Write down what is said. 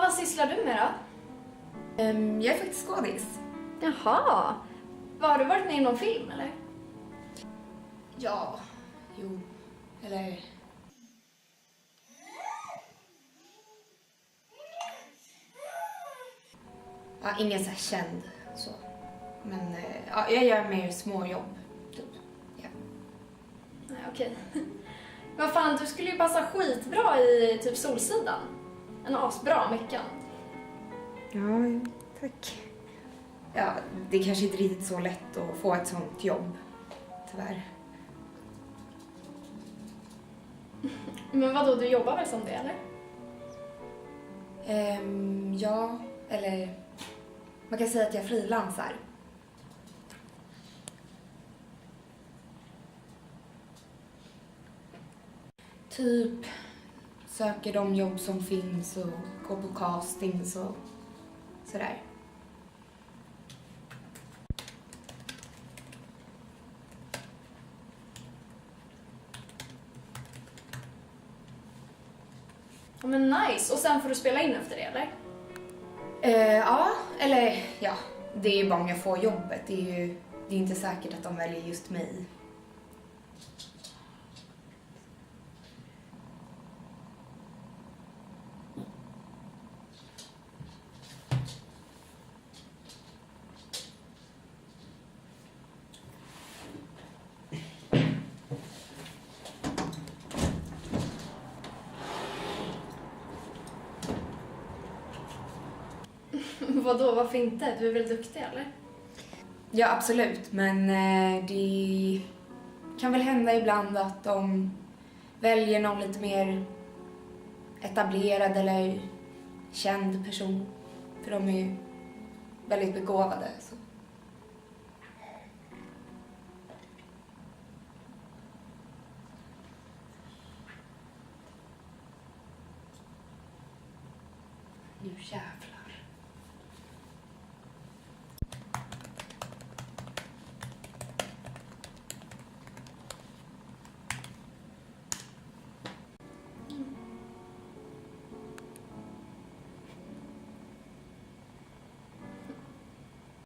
Vad sysslar du med då? Jag är faktiskt skådis. Jaha. Har du varit med i någon film eller? Ja, jo, eller... Ja, ingen så här känd så. Men ja, jag gör mer små jobb, typ. Ja. Nej, okej. Vad fan, du skulle ju passa skitbra i typ Solsidan. En asbra meckan. Ja, tack. Ja, det är kanske inte riktigt så lätt att få ett sånt jobb, tyvärr. Men vadå, du jobbar väl som det, eller? Ja, eller man kan säga att jag frilansar. Typ söker de jobb som finns och går på castings och sådär. Ja, men nice. Och sen får du spela in efter det, eller? Ja, eller ja, det är ju bara om jag får jobbet. Det är inte säkert att de väljer just mig. Vadå, varför inte? Du är väl duktig, eller? Ja, absolut. Men det kan väl hända ibland att de väljer någon lite mer etablerad eller känd person. För de är ju väldigt begåvade. Så. Nu jävlar.